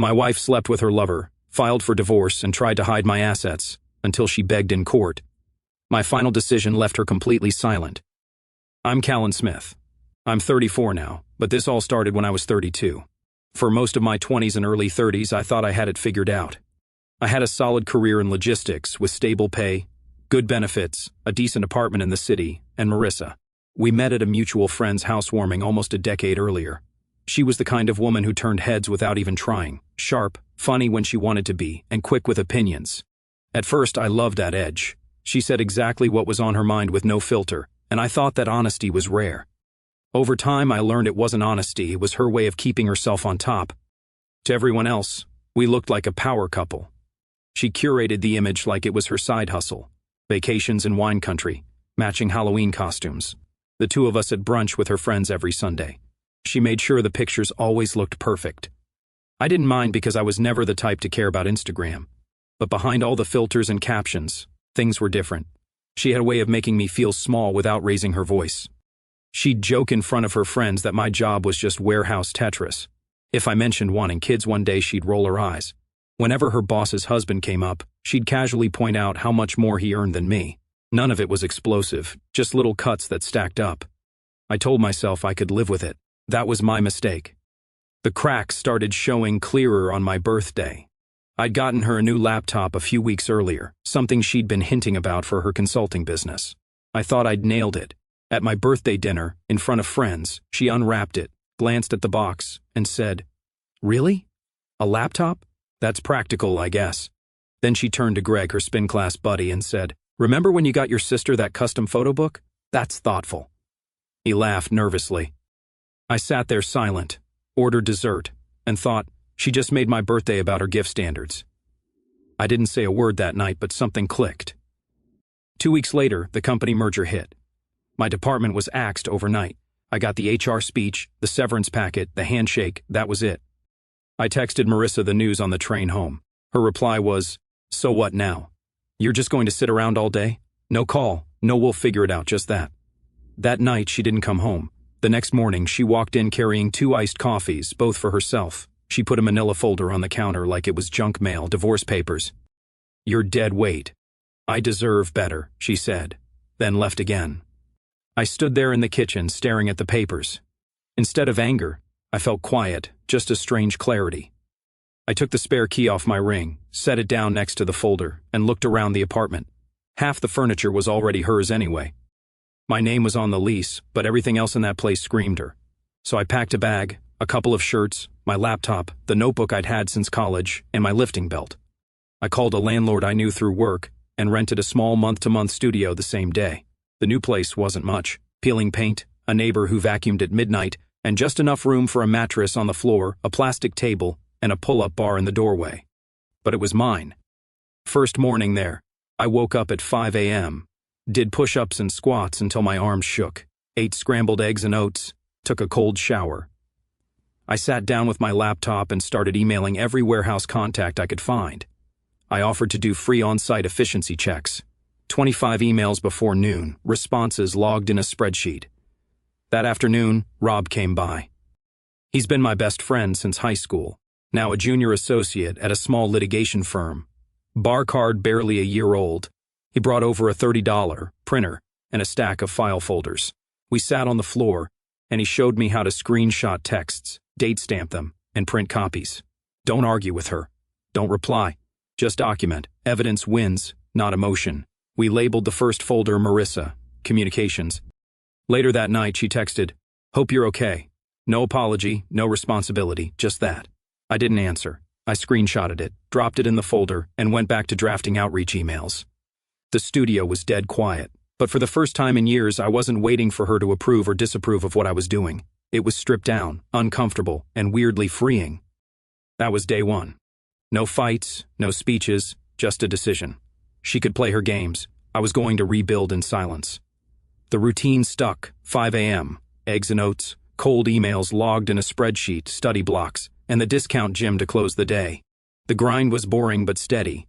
My wife slept with her lover, filed for divorce, and tried to hide my assets, until she begged in court. My final decision left her completely silent. I'm Callan Smith. I'm 34 now, but this all started when I was 32. For most of my 20s and early 30s, I thought I had it figured out. I had a solid career in logistics with stable pay, good benefits, a decent apartment in the city, and Marissa. We met at a mutual friend's housewarming almost a decade earlier. She was the kind of woman who turned heads without even trying, sharp, funny when she wanted to be, and quick with opinions. At first, I loved that edge. She said exactly what was on her mind with no filter, and I thought that honesty was rare. Over time, I learned it wasn't honesty, it was her way of keeping herself on top. To everyone else, we looked like a power couple. She curated the image like it was her side hustle. Vacations in wine country, matching Halloween costumes. The two of us at brunch with her friends every Sunday. She made sure the pictures always looked perfect. I didn't mind because I was never the type to care about Instagram. But behind all the filters and captions, things were different. She had a way of making me feel small without raising her voice. She'd joke in front of her friends that my job was just warehouse Tetris. If I mentioned wanting kids one day, she'd roll her eyes. Whenever her boss's husband came up, she'd casually point out how much more he earned than me. None of it was explosive, just little cuts that stacked up. I told myself I could live with it. That was my mistake. The cracks started showing clearer on my birthday. I'd gotten her a new laptop a few weeks earlier, something she'd been hinting about for her consulting business. I thought I'd nailed it. At my birthday dinner, in front of friends, she unwrapped it, glanced at the box, and said, "Really? A laptop? That's practical, I guess." Then she turned to Greg, her spin class buddy, and said, "Remember when you got your sister that custom photo book? That's thoughtful." He laughed nervously. I sat there silent, ordered dessert, and thought, she just made my birthday about her gift standards. I didn't say a word that night, but something clicked. 2 weeks later, the company merger hit. My department was axed overnight. I got the HR speech, the severance packet, the handshake, that was it. I texted Marissa the news on the train home. Her reply was, "So what now? You're just going to sit around all day? No call, no we'll figure it out, just that." That night, she didn't come home. The next morning, she walked in carrying 2 iced coffees, both for herself. She put a manila folder on the counter like it was junk mail, divorce papers. "You're dead weight." "I deserve better," she said, then left again. I stood there in the kitchen staring at the papers. Instead of anger, I felt quiet, just a strange clarity. I took the spare key off my ring, set it down next to the folder, and looked around the apartment. Half the furniture was already hers anyway. My name was on the lease, but everything else in that place screamed her. So I packed a bag, a couple of shirts, my laptop, the notebook I'd had since college, and my lifting belt. I called a landlord I knew through work and rented a small month-to-month studio the same day. The new place wasn't much. Peeling paint, a neighbor who vacuumed at midnight, and just enough room for a mattress on the floor, a plastic table, and a pull-up bar in the doorway. But it was mine. First morning there, I woke up at 5 a.m., did push-ups and squats until my arms shook, ate scrambled eggs and oats, took a cold shower. I sat down with my laptop and started emailing every warehouse contact I could find. I offered to do free on-site efficiency checks. 25 emails before noon, responses logged in a spreadsheet. That afternoon, Rob came by. He's been my best friend since high school, now a junior associate at a small litigation firm. Bar card barely a year old. He brought over a $30 printer and a stack of file folders. We sat on the floor, and he showed me how to screenshot texts, date stamp them, and print copies. Don't argue with her. Don't reply. Just document. Evidence wins, not emotion. We labeled the first folder Marissa, Communications. Later that night, she texted, "Hope you're okay. No apology, no responsibility, just that." I didn't answer. I screenshotted it, dropped it in the folder, and went back to drafting outreach emails. The studio was dead quiet, but for the first time in years, I wasn't waiting for her to approve or disapprove of what I was doing. It was stripped down, uncomfortable, and weirdly freeing. That was day one. No fights, no speeches, just a decision. She could play her games. I was going to rebuild in silence. The routine stuck. 5 a.m., eggs and oats, cold emails logged in a spreadsheet, study blocks, and the discount gym to close the day. The grind was boring but steady.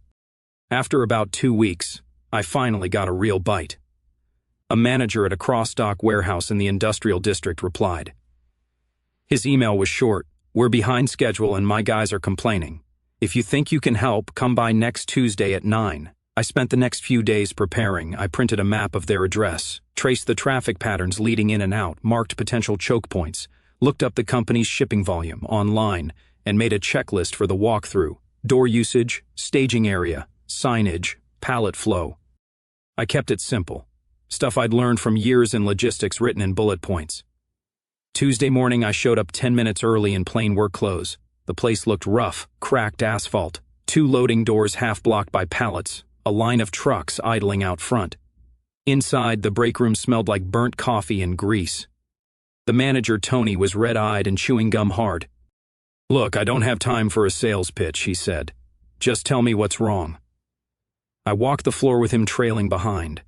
After about 2 weeks, I finally got a real bite. A manager at a cross-dock warehouse in the industrial district replied. His email was short, We're behind schedule and my guys are complaining. If you think you can help, come by next Tuesday at 9. I spent the next few days preparing. I printed a map of their address, traced the traffic patterns leading in and out, marked potential choke points, looked up the company's shipping volume online, and made a checklist for the walkthrough: door usage, staging area, signage, pallet flow. I kept it simple. Stuff I'd learned from years in logistics written in bullet points. Tuesday morning, I showed up 10 minutes early in plain work clothes. The place looked rough, cracked asphalt, 2 loading doors half blocked by pallets, a line of trucks idling out front. Inside, the break room smelled like burnt coffee and grease. The manager, Tony, was red-eyed and chewing gum hard. "Look, I don't have time for a sales pitch," he said. "Just tell me what's wrong." I walked the floor with him trailing behind.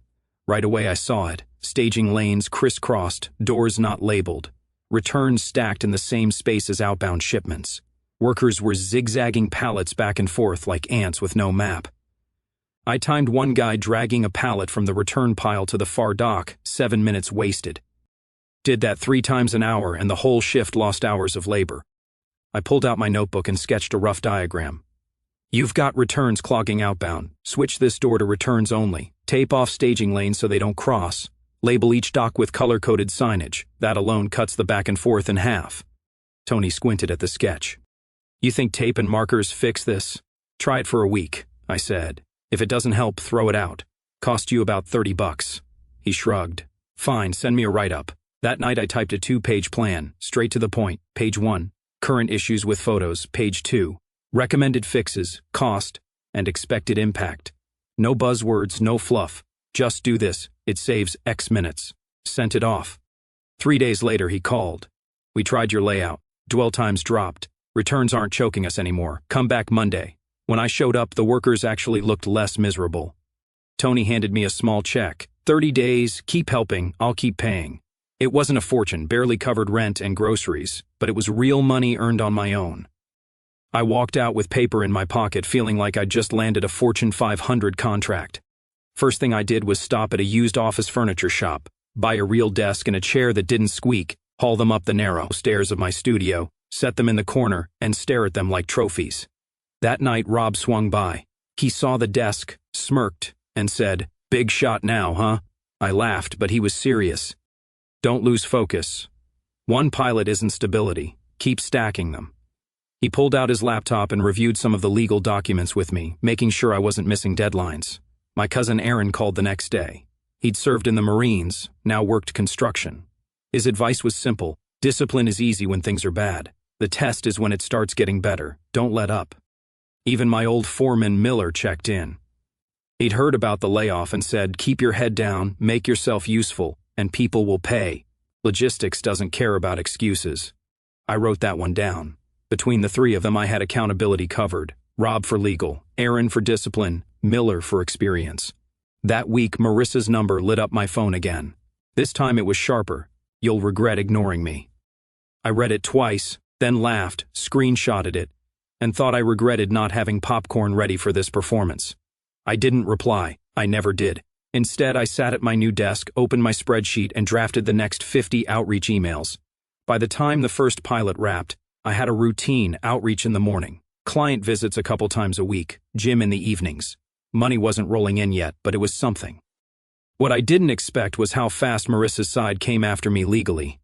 Right away I saw it: staging lanes crisscrossed, doors not labeled, returns stacked in the same space as outbound shipments. Workers were zigzagging pallets back and forth like ants with no map. I timed one guy dragging a pallet from the return pile to the far dock, 7 minutes wasted. Did that 3 times an hour and the whole shift lost hours of labor. I pulled out my notebook and sketched a rough diagram. "You've got returns clogging outbound. Switch this door to returns only. Tape off staging lanes so they don't cross. Label each dock with color-coded signage. That alone cuts the back and forth in half." Tony squinted at the sketch. "You think tape and markers fix this? Try it for a week," I said. "If it doesn't help, throw it out. Cost you about $30. He shrugged. "Fine, send me a write-up." That night I typed a 2-page plan, straight to the point. Page 1, current issues with photos. Page 2, recommended fixes, cost, and expected impact. No buzzwords, no fluff. Just do this. It saves X minutes. Sent it off. 3 days later he called. "We tried your layout. Dwell times dropped. Returns aren't choking us anymore. Come back Monday." When I showed up, the workers actually looked less miserable. Tony handed me a small check. 30 days, keep helping, I'll keep paying. It wasn't a fortune, barely covered rent and groceries, but it was real money earned on my own. I walked out with paper in my pocket, feeling like I'd just landed a Fortune 500 contract. First thing I did was stop at a used office furniture shop, buy a real desk and a chair that didn't squeak, haul them up the narrow stairs of my studio, set them in the corner, and stare at them like trophies. That night, Rob swung by. He saw the desk, smirked, and said, "Big shot now, huh?" I laughed, but he was serious. "Don't lose focus. One pilot isn't stability. Keep stacking them." He pulled out his laptop and reviewed some of the legal documents with me, making sure I wasn't missing deadlines. My cousin Aaron called the next day. He'd served in the Marines, now worked construction. His advice was simple: discipline is easy when things are bad. The test is when it starts getting better. Don't let up. Even my old foreman Miller checked in. He'd heard about the layoff and said, "Keep your head down, make yourself useful, and people will pay." Logistics doesn't care about excuses. I wrote that one down. Between the 3 of them, I had accountability covered. Rob for legal, Aaron for discipline, Miller for experience. That week, Marissa's number lit up my phone again. This time it was sharper. "You'll regret ignoring me." I read it twice, then laughed, screenshotted it, and thought I regretted not having popcorn ready for this performance. I didn't reply. I never did. Instead, I sat at my new desk, opened my spreadsheet, and drafted the next 50 outreach emails. By the time the first pilot wrapped, I had a routine: outreach in the morning, client visits a couple times a week, gym in the evenings. Money wasn't rolling in yet, but it was something. What I didn't expect was how fast Marissa's side came after me legally.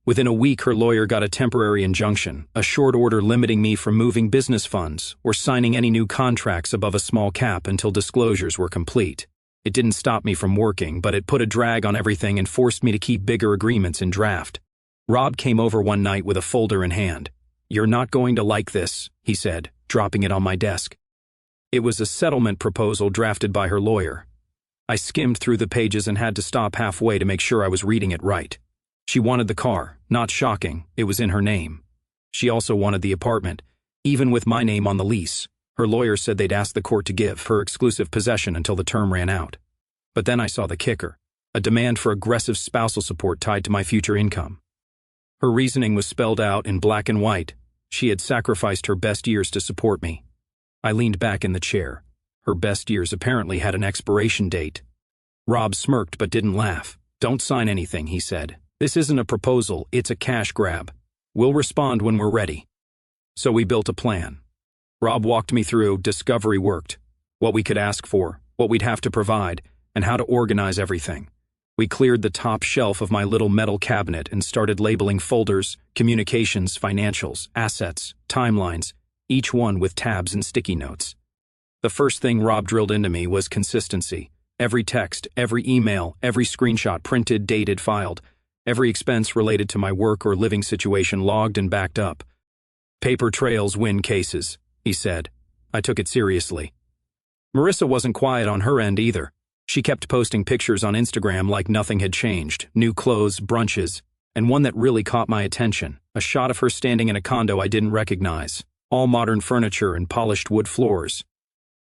Within a week, her lawyer got a temporary injunction, a short order limiting me from moving business funds or signing any new contracts above a small cap until disclosures were complete. It didn't stop me from working, but it put a drag on everything and forced me to keep bigger agreements in draft. Rob came over one night with a folder in hand. "You're not going to like this," he said, dropping it on my desk. It was a settlement proposal drafted by her lawyer. I skimmed through the pages and had to stop halfway to make sure I was reading it right. She wanted the car. Not shocking, it was in her name. She also wanted the apartment, even with my name on the lease. Her lawyer said they'd ask the court to give her exclusive possession until the term ran out. But then I saw the kicker: a demand for aggressive spousal support tied to my future income. Her reasoning was spelled out in black and white. She had sacrificed her best years to support me. I leaned back in the chair. Her best years apparently had an expiration date. Rob smirked but didn't laugh. "Don't sign anything," he said. "This isn't a proposal, it's a cash grab. We'll respond when we're ready." So we built a plan. Rob walked me through discovery worked, what we could ask for, what we'd have to provide, and how to organize everything. We cleared the top shelf of my little metal cabinet and started labeling folders, communications, financials, assets, timelines, each one with tabs and sticky notes. The first thing Rob drilled into me was consistency. Every text, every email, every screenshot printed, dated, filed, every expense related to my work or living situation logged and backed up. Paper trails win cases, he said. I took it seriously. Marissa wasn't quiet on her end either. She kept posting pictures on Instagram like nothing had changed, new clothes, brunches, and one that really caught my attention, a shot of her standing in a condo I didn't recognize, all modern furniture and polished wood floors.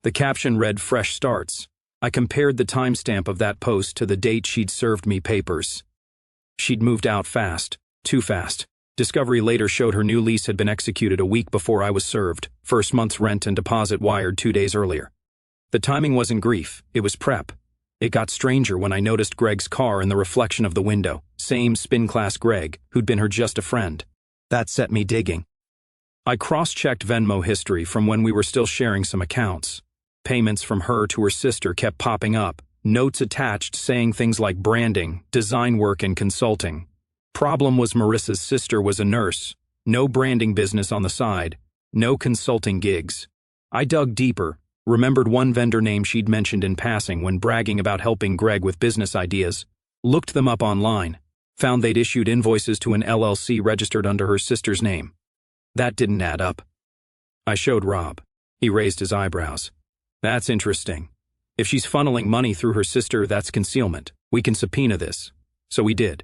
The caption read "Fresh Starts." I compared the timestamp of that post to the date she'd served me papers. She'd moved out fast, too fast. Discovery later showed her new lease had been executed a week before I was served, first month's rent and deposit wired 2 days earlier. The timing wasn't grief, it was prep. It got stranger when I noticed Greg's car in the reflection of the window, same spin-class Greg, who'd been her just a friend. That set me digging. I cross-checked Venmo history from when we were still sharing some accounts. Payments from her to her sister kept popping up, notes attached saying things like branding, design work, and consulting. Problem was Marissa's sister was a nurse, no branding business on the side, no consulting gigs. I dug deeper, remembered one vendor name she'd mentioned in passing when bragging about helping Greg with business ideas, looked them up online, found they'd issued invoices to an LLC registered under her sister's name. That didn't add up. I showed Rob. He raised his eyebrows. That's interesting. If she's funneling money through her sister, that's concealment. We can subpoena this. So we did.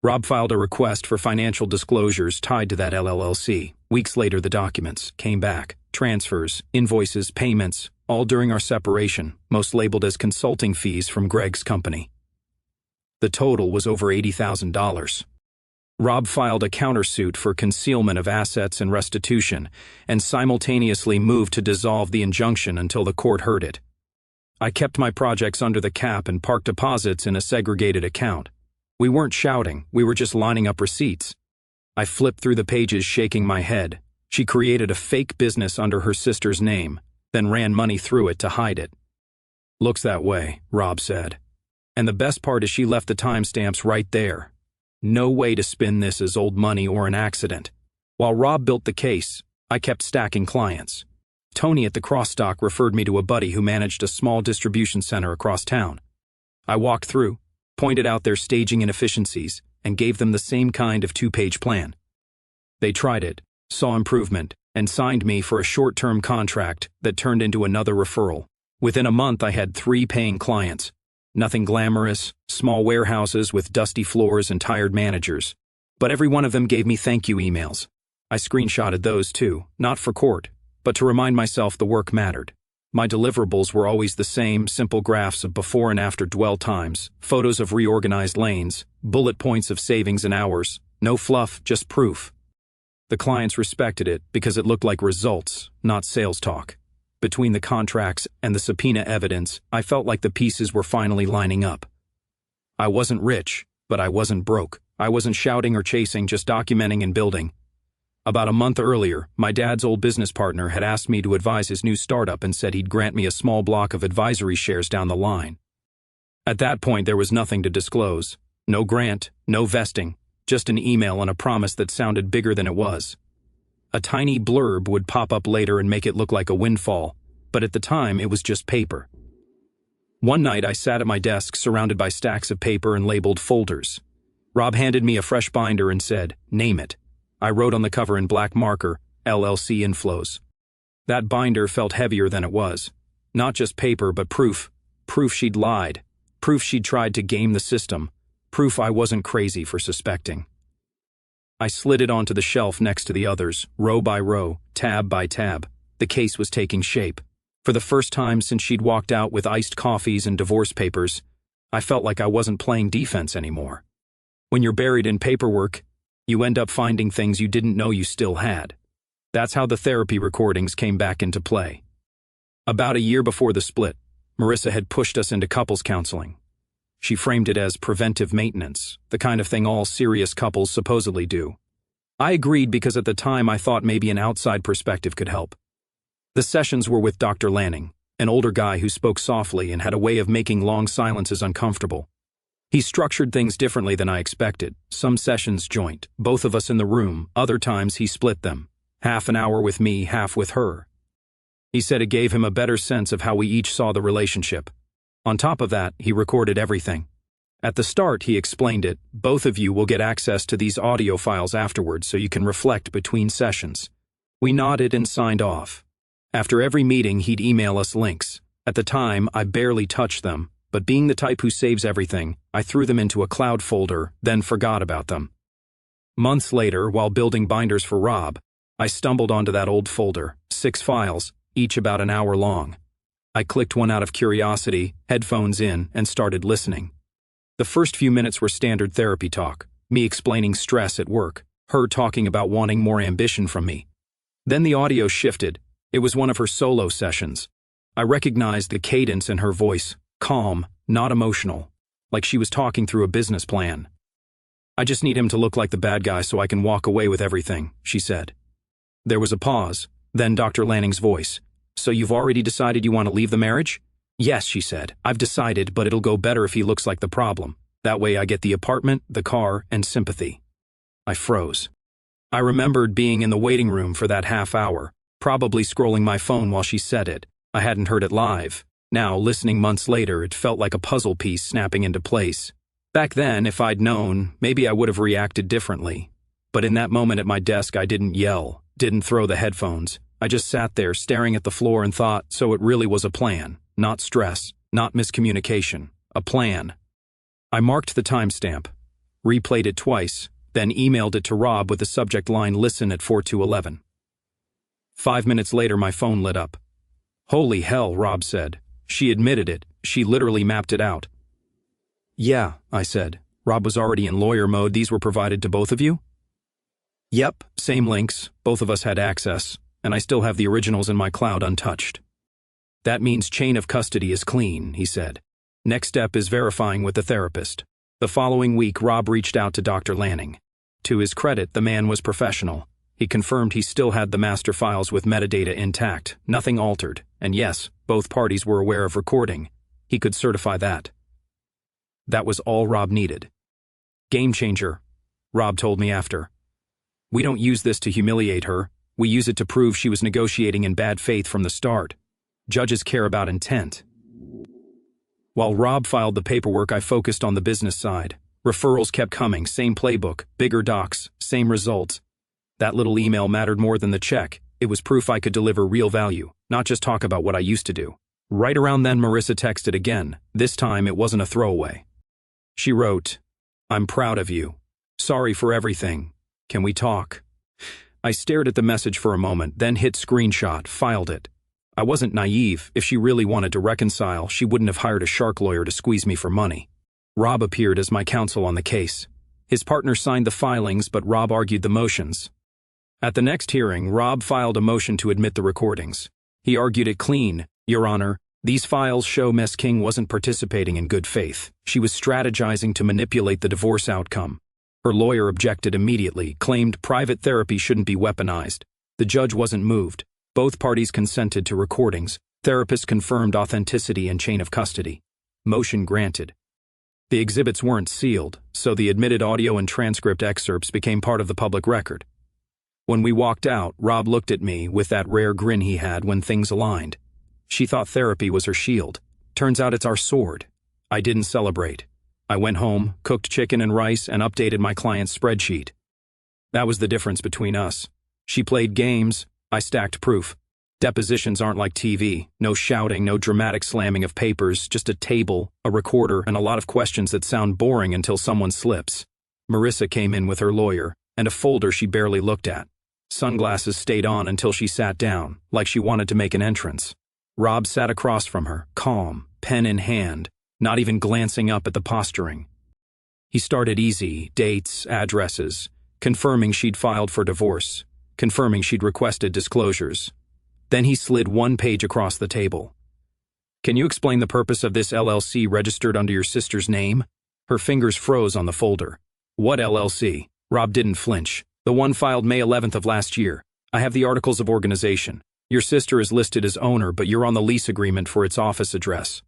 Rob filed a request for financial disclosures tied to that LLC. Weeks later, the documents came back. Transfers, invoices, payments, all during our separation, most labeled as consulting fees from Greg's company. The total was over $80,000. Rob filed a countersuit for concealment of assets and restitution, and simultaneously moved to dissolve the injunction until the court heard it. I kept my projects under the cap and parked deposits in a segregated account. We weren't shouting, we were just lining up receipts. I flipped through the pages shaking my head. She created a fake business under her sister's name, then ran money through it to hide it. Looks that way, Rob said. And the best part is she left the timestamps right there. No way to spin this as old money or an accident. While Rob built the case, I kept stacking clients. Tony at the Crossstock referred me to a buddy who managed a small distribution center across town. I walked through, pointed out their staging inefficiencies, and gave them the same kind of 2-page plan. They tried it, saw improvement, and signed me for a short-term contract that turned into another referral. Within a month, I had 3 paying clients. Nothing glamorous, small warehouses with dusty floors and tired managers. But every one of them gave me thank you emails. I screenshotted those too, not for court, but to remind myself the work mattered. My deliverables were always the same, simple graphs of before and after dwell times, photos of reorganized lanes, bullet points of savings and hours. No fluff, just proof. The clients respected it because it looked like results, not sales talk. Between the contracts and the subpoena evidence, I felt like the pieces were finally lining up. I wasn't rich, but I wasn't broke. I wasn't shouting or chasing, just documenting and building. About a month earlier, my dad's old business partner had asked me to advise his new startup and said he'd grant me a small block of advisory shares down the line. At that point, there was nothing to disclose. No grant, no vesting, just an email and a promise that sounded bigger than it was. A tiny blurb would pop up later and make it look like a windfall, but at the time it was just paper. One night I sat at my desk surrounded by stacks of paper and labeled folders. Rob handed me a fresh binder and said, "Name it." I wrote on the cover in black marker, LLC Inflows. That binder felt heavier than it was. Not just paper, but proof. Proof she'd lied. Proof she'd tried to game the system. Proof I wasn't crazy for suspecting. I slid it onto the shelf next to the others, row by row, tab by tab. The case was taking shape. For the first time since she'd walked out with iced coffees and divorce papers, I felt like I wasn't playing defense anymore. When you're buried in paperwork, you end up finding things you didn't know you still had. That's how the therapy recordings came back into play. About a year before the split, Marissa had pushed us into couples counseling. She framed it as preventive maintenance, the kind of thing all serious couples supposedly do. I agreed because at the time I thought maybe an outside perspective could help. The sessions were with Dr. Lanning, an older guy who spoke softly and had a way of making long silences uncomfortable. He structured things differently than I expected. Some sessions joint, both of us in the room, other times he split them. Half an hour with me, half with her. He said it gave him a better sense of how we each saw the relationship. On top of that, he recorded everything. At the start, he explained it. Both of you will get access to these audio files afterwards so you can reflect between sessions. We nodded and signed off. After every meeting, he'd email us links. At the time, I barely touched them, but being the type who saves everything, I threw them into a cloud folder, then forgot about them. Months later, while building binders for Rob, I stumbled onto that old folder, 6 files, each about an hour long. I clicked one out of curiosity, headphones in, and started listening. The first few minutes were standard therapy talk, me explaining stress at work, her talking about wanting more ambition from me. Then the audio shifted. It was one of her solo sessions. I recognized the cadence in her voice, calm, not emotional, like she was talking through a business plan. I just need him to look like the bad guy so I can walk away with everything, she said. There was a pause, then Dr. Lanning's voice. So you've already decided you want to leave the marriage? Yes, she said. I've decided, but it'll go better if he looks like the problem. That way I get the apartment, the car, and sympathy. I froze. I remembered being in the waiting room for that half hour, probably scrolling my phone while she said it. I hadn't heard it live. Now, listening months later, it felt like a puzzle piece snapping into place. Back then, if I'd known, maybe I would have reacted differently. But in that moment at my desk, I didn't yell, didn't throw the headphones. I just sat there staring at the floor and thought, so it really was a plan. Not stress, not miscommunication. A plan. I marked the timestamp, replayed it twice, then emailed it to Rob with the subject line "Listen at 4211." 5 minutes later, my phone lit up. Holy hell, Rob said. She admitted it. She literally mapped it out. Yeah, I said. Rob was already in lawyer mode. These were provided to both of you? Yep, same links. Both of us had access, and I still have the originals in my cloud untouched. That means chain of custody is clean, he said. Next step is verifying with the therapist. The following week, Rob reached out to Dr. Lanning. To his credit, the man was professional. He confirmed he still had the master files with metadata intact, nothing altered, and yes, both parties were aware of recording. He could certify that. That was all Rob needed. Game changer, Rob told me after. We don't use this to humiliate her. We use it to prove she was negotiating in bad faith from the start. Judges care about intent. While Rob filed the paperwork, I focused on the business side. Referrals kept coming, same playbook, bigger docs, same results. That little email mattered more than the check. It was proof I could deliver real value, not just talk about what I used to do. Right around then, Marissa texted again. This time, it wasn't a throwaway. She wrote, "I'm proud of you. Sorry for everything. Can we talk?" I stared at the message for a moment, then hit screenshot, filed it. I wasn't naive. If she really wanted to reconcile, she wouldn't have hired a shark lawyer to squeeze me for money. Rob appeared as my counsel on the case. His partner signed the filings, but Rob argued the motions. At the next hearing, Rob filed a motion to admit the recordings. He argued it clean. Your Honor, these files show Ms. King wasn't participating in good faith. She was strategizing to manipulate the divorce outcome. Her lawyer objected immediately, claimed private therapy shouldn't be weaponized. The judge wasn't moved. Both parties consented to recordings. Therapist confirmed authenticity and chain of custody. Motion granted. The exhibits weren't sealed, so the admitted audio and transcript excerpts became part of the public record. When we walked out, Rob looked at me with that rare grin he had when things aligned. She thought therapy was her shield. Turns out it's our sword. I didn't celebrate. I went home, cooked chicken and rice, and updated my client's spreadsheet. That was the difference between us. She played games, I stacked proof. Depositions aren't like TV. No shouting, no dramatic slamming of papers, just a table, a recorder, and a lot of questions that sound boring until someone slips. Marissa came in with her lawyer, and a folder she barely looked at. Sunglasses stayed on until she sat down, like she wanted to make an entrance. Rob sat across from her, calm, pen in hand, not even glancing up at the posturing. He started easy, dates, addresses, confirming she'd filed for divorce, confirming she'd requested disclosures. Then he slid one page across the table. Can you explain the purpose of this LLC registered under your sister's name? Her fingers froze on the folder. What LLC? Rob didn't flinch. The one filed May 11th of last year. I have the articles of organization. Your sister is listed as owner, but you're on the lease agreement for its office address.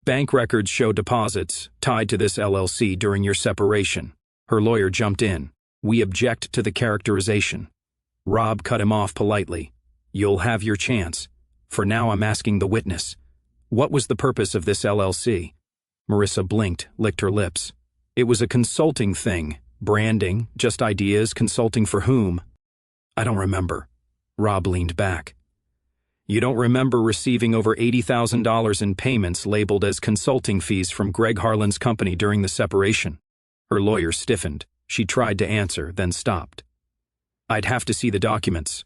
Bank records show deposits tied to this LLC during your separation. Her lawyer jumped in. We object to the characterization. Rob cut him off politely. You'll have your chance. For now, I'm asking the witness. What was the purpose of this LLC? Marissa blinked, licked her lips. It was a consulting thing. Branding, just ideas, consulting for whom? I don't remember. Rob leaned back. You don't remember receiving over $80,000 in payments labeled as consulting fees from Greg Harlan's company during the separation? Her lawyer stiffened. She tried to answer, then stopped. I'd have to see the documents.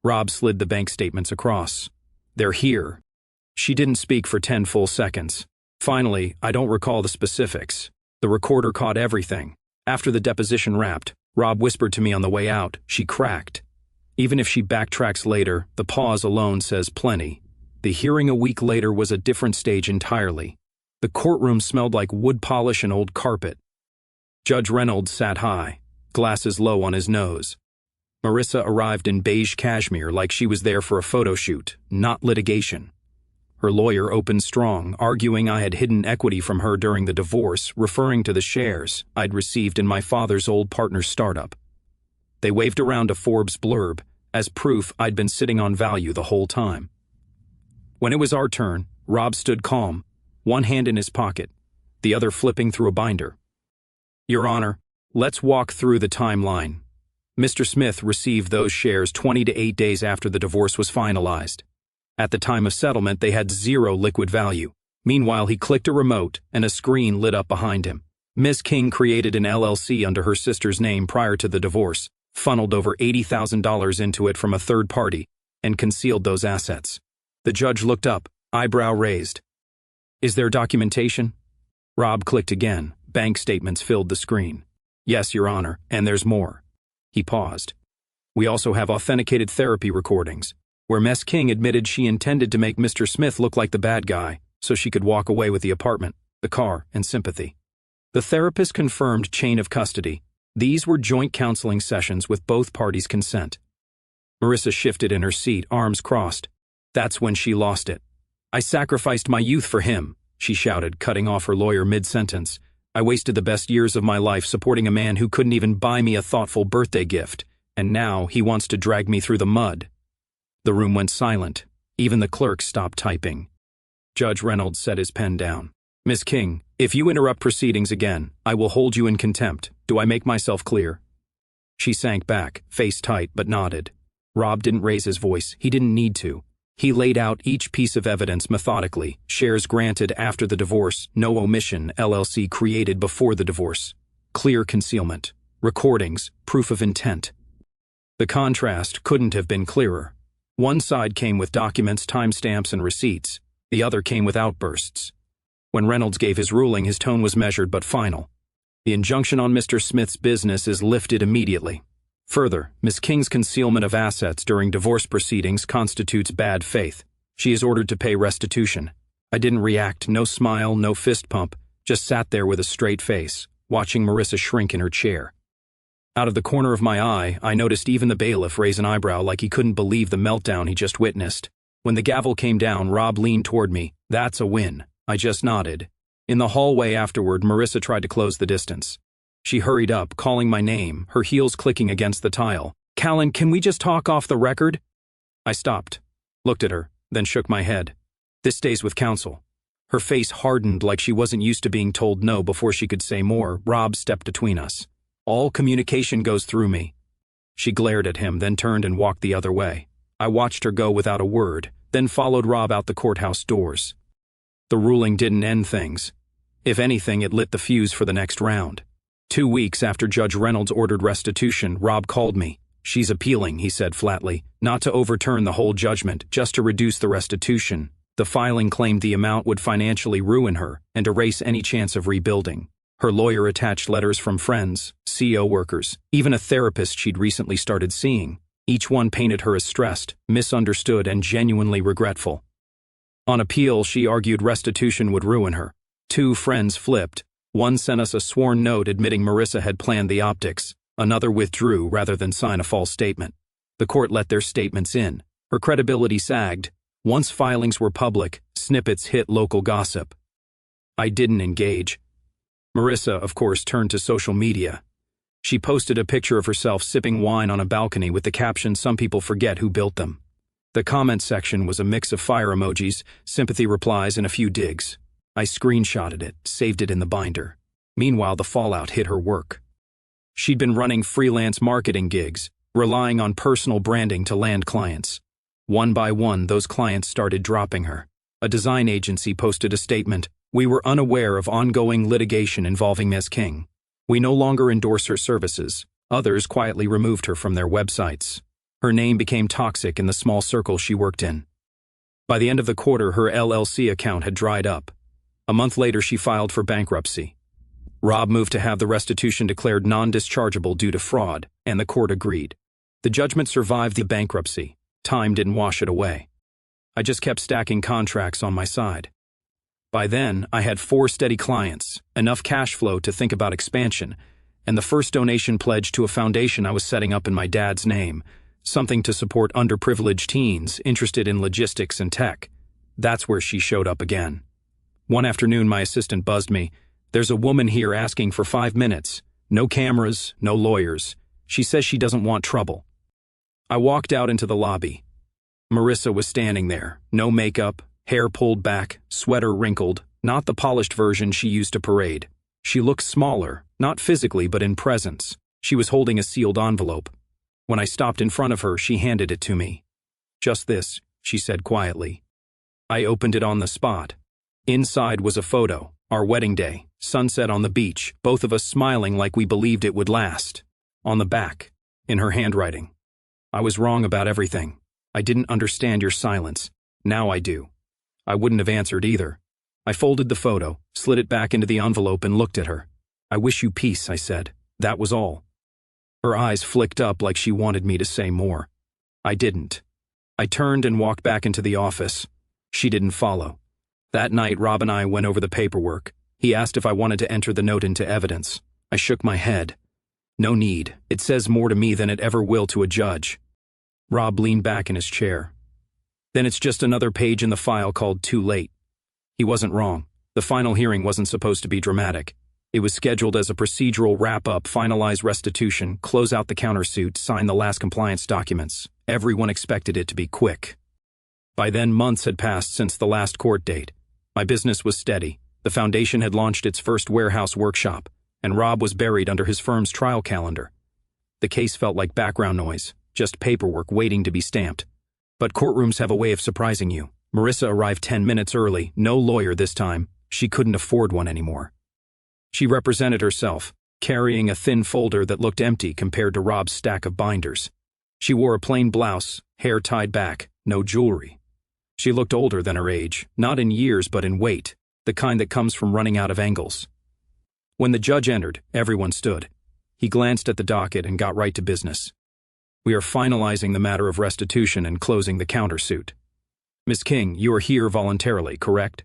Rob slid the bank statements across. They're here. She didn't speak for 10 full seconds. Finally, I don't recall the specifics. The recorder caught everything. After the deposition wrapped, Rob whispered to me on the way out, she cracked. Even if she backtracks later, the pause alone says plenty. The hearing a week later was a different stage entirely. The courtroom smelled like wood polish and old carpet. Judge Reynolds sat high, glasses low on his nose. Marissa arrived in beige cashmere like she was there for a photo shoot, not litigation. Her lawyer opened strong, arguing I had hidden equity from her during the divorce, referring to the shares I'd received in my father's old partner's startup. They waved around a Forbes blurb as proof I'd been sitting on value the whole time. When it was our turn, Rob stood calm, one hand in his pocket, the other flipping through a binder. Your Honor, let's walk through the timeline. Mr. Smith received those shares 20 to 8 days after the divorce was finalized. At the time of settlement, they had zero liquid value. Meanwhile, he clicked a remote and a screen lit up behind him. Ms. King created an LLC under her sister's name prior to the divorce, funneled over $80,000 into it from a third party, and concealed those assets. The judge looked up, eyebrow raised. Is there documentation? Rob clicked again. Bank statements filled the screen. Yes, Your Honor, and there's more. He paused. We also have authenticated therapy recordings, where Ms. King admitted she intended to make Mr. Smith look like the bad guy so she could walk away with the apartment, the car, and sympathy. The therapist confirmed chain of custody. These were joint counseling sessions with both parties' consent. Marissa shifted in her seat, arms crossed. That's when she lost it. I sacrificed my youth for him, she shouted, cutting off her lawyer mid-sentence. I wasted the best years of my life supporting a man who couldn't even buy me a thoughtful birthday gift, and now he wants to drag me through the mud. The room went silent. Even the clerk stopped typing. Judge Reynolds set his pen down. Ms. King, if you interrupt proceedings again, I will hold you in contempt. Do I make myself clear? She sank back, face tight, but nodded. Rob didn't raise his voice. He didn't need to. He laid out each piece of evidence methodically. Shares granted after the divorce, no omission, LLC created before the divorce. Clear concealment. Recordings, proof of intent. The contrast couldn't have been clearer. One side came with documents, timestamps, and receipts. The other came with outbursts. When Reynolds gave his ruling, his tone was measured but final. The injunction on Mr. Smith's business is lifted immediately. Further, Ms. King's concealment of assets during divorce proceedings constitutes bad faith. She is ordered to pay restitution. I didn't react, no smile, no fist pump, just sat there with a straight face, watching Marissa shrink in her chair. Out of the corner of my eye, I noticed even the bailiff raise an eyebrow like he couldn't believe the meltdown he just witnessed. When the gavel came down, Rob leaned toward me. That's a win. I just nodded. In the hallway afterward, Marissa tried to close the distance. She hurried up, calling my name, her heels clicking against the tile. Callan, can we just talk off the record? I stopped, looked at her, then shook my head. This stays with counsel. Her face hardened like she wasn't used to being told no before she could say more. Rob stepped between us. All communication goes through me. She glared at him, then turned and walked the other way. I watched her go without a word, then followed Rob out the courthouse doors. The ruling didn't end things. If anything, it lit the fuse for the next round. 2 weeks after Judge Reynolds ordered restitution, Rob called me. She's appealing, he said flatly, not to overturn the whole judgment, just to reduce the restitution. The filing claimed the amount would financially ruin her and erase any chance of rebuilding. Her lawyer attached letters from friends, CO workers, even a therapist she'd recently started seeing. Each one painted her as stressed, misunderstood, and genuinely regretful. On appeal, she argued restitution would ruin her. 2 friends flipped. One sent us a sworn note admitting Marissa had planned the optics. Another withdrew rather than sign a false statement. The court let their statements in. Her credibility sagged. Once filings were public, snippets hit local gossip. I didn't engage. Marissa, of course, turned to social media. She posted a picture of herself sipping wine on a balcony with the caption, "Some people forget who built them." The comment section was a mix of fire emojis, sympathy replies, and a few digs. I screenshotted it, saved it in the binder. Meanwhile, the fallout hit her work. She'd been running freelance marketing gigs, relying on personal branding to land clients. One by one, those clients started dropping her. A design agency posted a statement, "We were unaware of ongoing litigation involving Ms. King. We no longer endorse her services." Others quietly removed her from their websites. Her name became toxic in the small circle she worked in. By the end of the quarter, her LLC account had dried up. A month later, she filed for bankruptcy. Rob moved to have the restitution declared non-dischargeable due to fraud, and the court agreed. The judgment survived the bankruptcy. Time didn't wash it away. I just kept stacking contracts on my side. By then, I had 4 steady clients, enough cash flow to think about expansion, and the first donation pledge to a foundation I was setting up in my dad's name, something to support underprivileged teens interested in logistics and tech. That's where she showed up again. One afternoon, my assistant buzzed me. "There's a woman here asking for 5 minutes. No cameras, no lawyers. She says she doesn't want trouble." I walked out into the lobby. Marissa was standing there, no makeup, hair pulled back, sweater wrinkled, not the polished version she used to parade. She looked smaller, not physically but in presence. She was holding a sealed envelope. When I stopped in front of her, she handed it to me. "Just this," she said quietly. I opened it on the spot. Inside was a photo, our wedding day, sunset on the beach, both of us smiling like we believed it would last. On the back, in her handwriting, "I was wrong about everything. I didn't understand your silence. Now I do." I wouldn't have answered either. I folded the photo, slid it back into the envelope, and looked at her. "I wish you peace," I said. That was all. Her eyes flicked up like she wanted me to say more. I didn't. I turned and walked back into the office. She didn't follow. That night, Rob and I went over the paperwork. He asked if I wanted to enter the note into evidence. I shook my head. "No need. It says more to me than it ever will to a judge." Rob leaned back in his chair. "Then it's just another page in the file called Too Late." He wasn't wrong. The final hearing wasn't supposed to be dramatic. It was scheduled as a procedural wrap-up, finalize restitution, close out the countersuit, sign the last compliance documents. Everyone expected it to be quick. By then, months had passed since the last court date. My business was steady. The foundation had launched its first warehouse workshop, and Rob was buried under his firm's trial calendar. The case felt like background noise, just paperwork waiting to be stamped. But courtrooms have a way of surprising you. Marissa arrived 10 minutes early, no lawyer this time. She couldn't afford one anymore. She represented herself, carrying a thin folder that looked empty compared to Rob's stack of binders. She wore a plain blouse, hair tied back, no jewelry. She looked older than her age, not in years but in weight, the kind that comes from running out of angles. When the judge entered, everyone stood. He glanced at the docket and got right to business. "We are finalizing the matter of restitution and closing the countersuit. Ms. King, you are here voluntarily, correct?"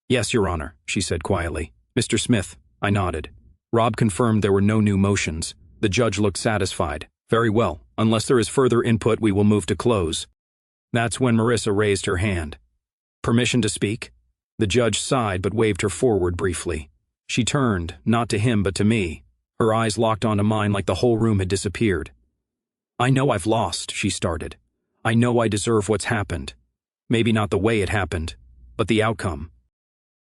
"Yes, Your Honor," she said quietly. "Mr. Smith," I nodded. Rob confirmed there were no new motions. The judge looked satisfied. "Very well. Unless there is further input, we will move to close." That's when Marissa raised her hand. "Permission to speak?" The judge sighed but waved her forward briefly. She turned, not to him but to me. Her eyes locked onto mine like the whole room had disappeared. "I know I've lost," she started. "I know I deserve what's happened. Maybe not the way it happened, but the outcome.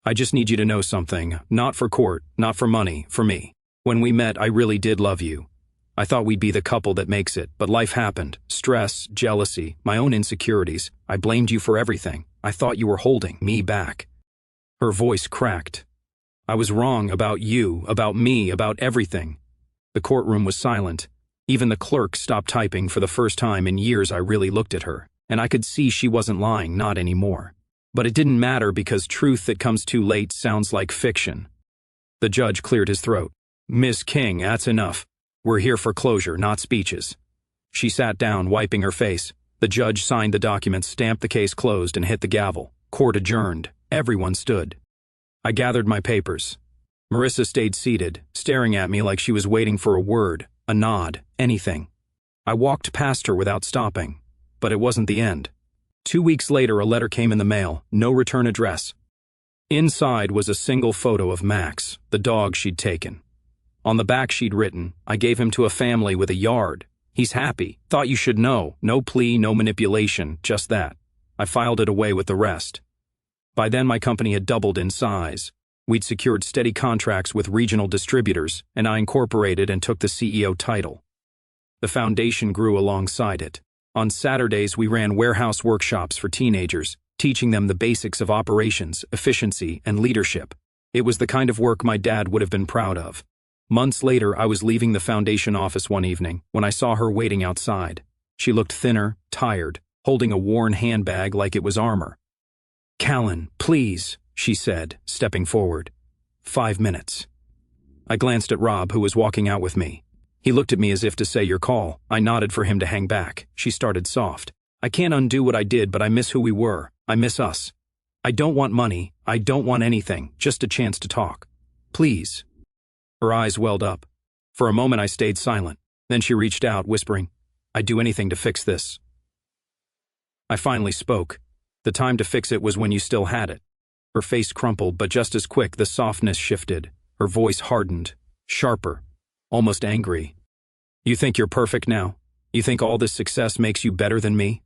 I just need you to know something, not for court, not for money, for me. When we met, I really did love you. I thought we'd be the couple that makes it, but life happened. Stress, jealousy, my own insecurities. I blamed you for everything. I thought you were holding me back." Her voice cracked. "I was wrong about you, about me, about everything." The courtroom was silent. Even the clerk stopped typing. For the first time in years, I really looked at her, and I could see she wasn't lying, not anymore. But it didn't matter because truth that comes too late sounds like fiction. The judge cleared his throat. "Miss King, that's enough. We're here for closure, not speeches." She sat down, wiping her face. The judge signed the documents, stamped the case closed, and hit the gavel. Court adjourned. Everyone stood. I gathered my papers. Marissa stayed seated, staring at me like she was waiting for a word. a nod, anything. I walked past her without stopping, but it wasn't the end. 2 weeks later, a letter came in the mail, no return address. Inside was a single photo of Max, the dog she'd taken. On the back she'd written, "I gave him to a family with a yard. He's happy. Thought you should know. No plea, no manipulation, just that." I filed it away with the rest. By then my company had doubled in size. We'd secured steady contracts with regional distributors, and I incorporated and took the CEO title. The foundation grew alongside it. On Saturdays we ran warehouse workshops for teenagers, teaching them the basics of operations, efficiency, and leadership. It was the kind of work my dad would have been proud of. Months later, I was leaving the foundation office one evening when I saw her waiting outside. She looked thinner, tired, holding a worn handbag like it was armor. "Callan, please," she said, stepping forward. 5 minutes. I glanced at Rob, who was walking out with me. He looked at me as if to say, "Your call." I nodded for him to hang back. She started soft. "I can't undo what I did, but I miss who we were. I miss us. I don't want money. I don't want anything, just a chance to talk. Please." Her eyes welled up. For a moment I stayed silent. Then she reached out, whispering, "I'd do anything to fix this." I finally spoke. The time to fix it was when you still had it. Her face crumpled, but just as quick the softness shifted. Her voice hardened, sharper, almost angry. "You think you're perfect now? You think all this success makes you better than me?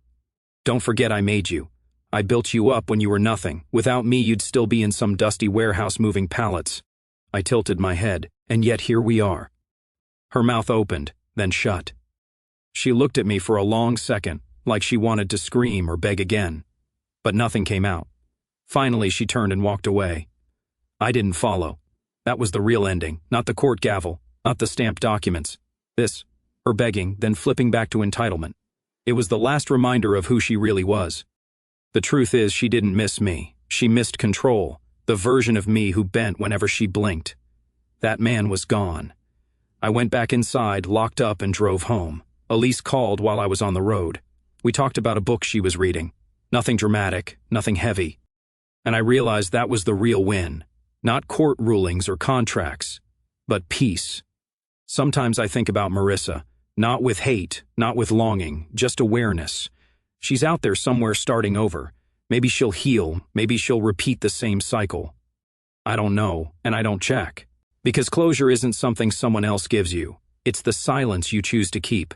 Don't forget I made you. I built you up when you were nothing. Without me, you'd still be in some dusty warehouse moving pallets." I tilted my head, "And yet here we are." Her mouth opened, then shut. She looked at me for a long second, like she wanted to scream or beg again. But nothing came out. Finally, she turned and walked away. I didn't follow. That was the real ending, not the court gavel, not the stamped documents. This, her begging, then flipping back to entitlement. It was the last reminder of who she really was. The truth is, she didn't miss me. She missed control, the version of me who bent whenever she blinked. That man was gone. I went back inside, locked up, and drove home. Elise called while I was on the road. We talked about a book she was reading. Nothing dramatic, nothing heavy. And I realized that was the real win. Not court rulings or contracts, but peace. Sometimes I think about Marissa, not with hate, not with longing, just awareness. She's out there somewhere starting over. Maybe she'll heal, maybe she'll repeat the same cycle. I don't know, and I don't check. Because closure isn't something someone else gives you. It's the silence you choose to keep.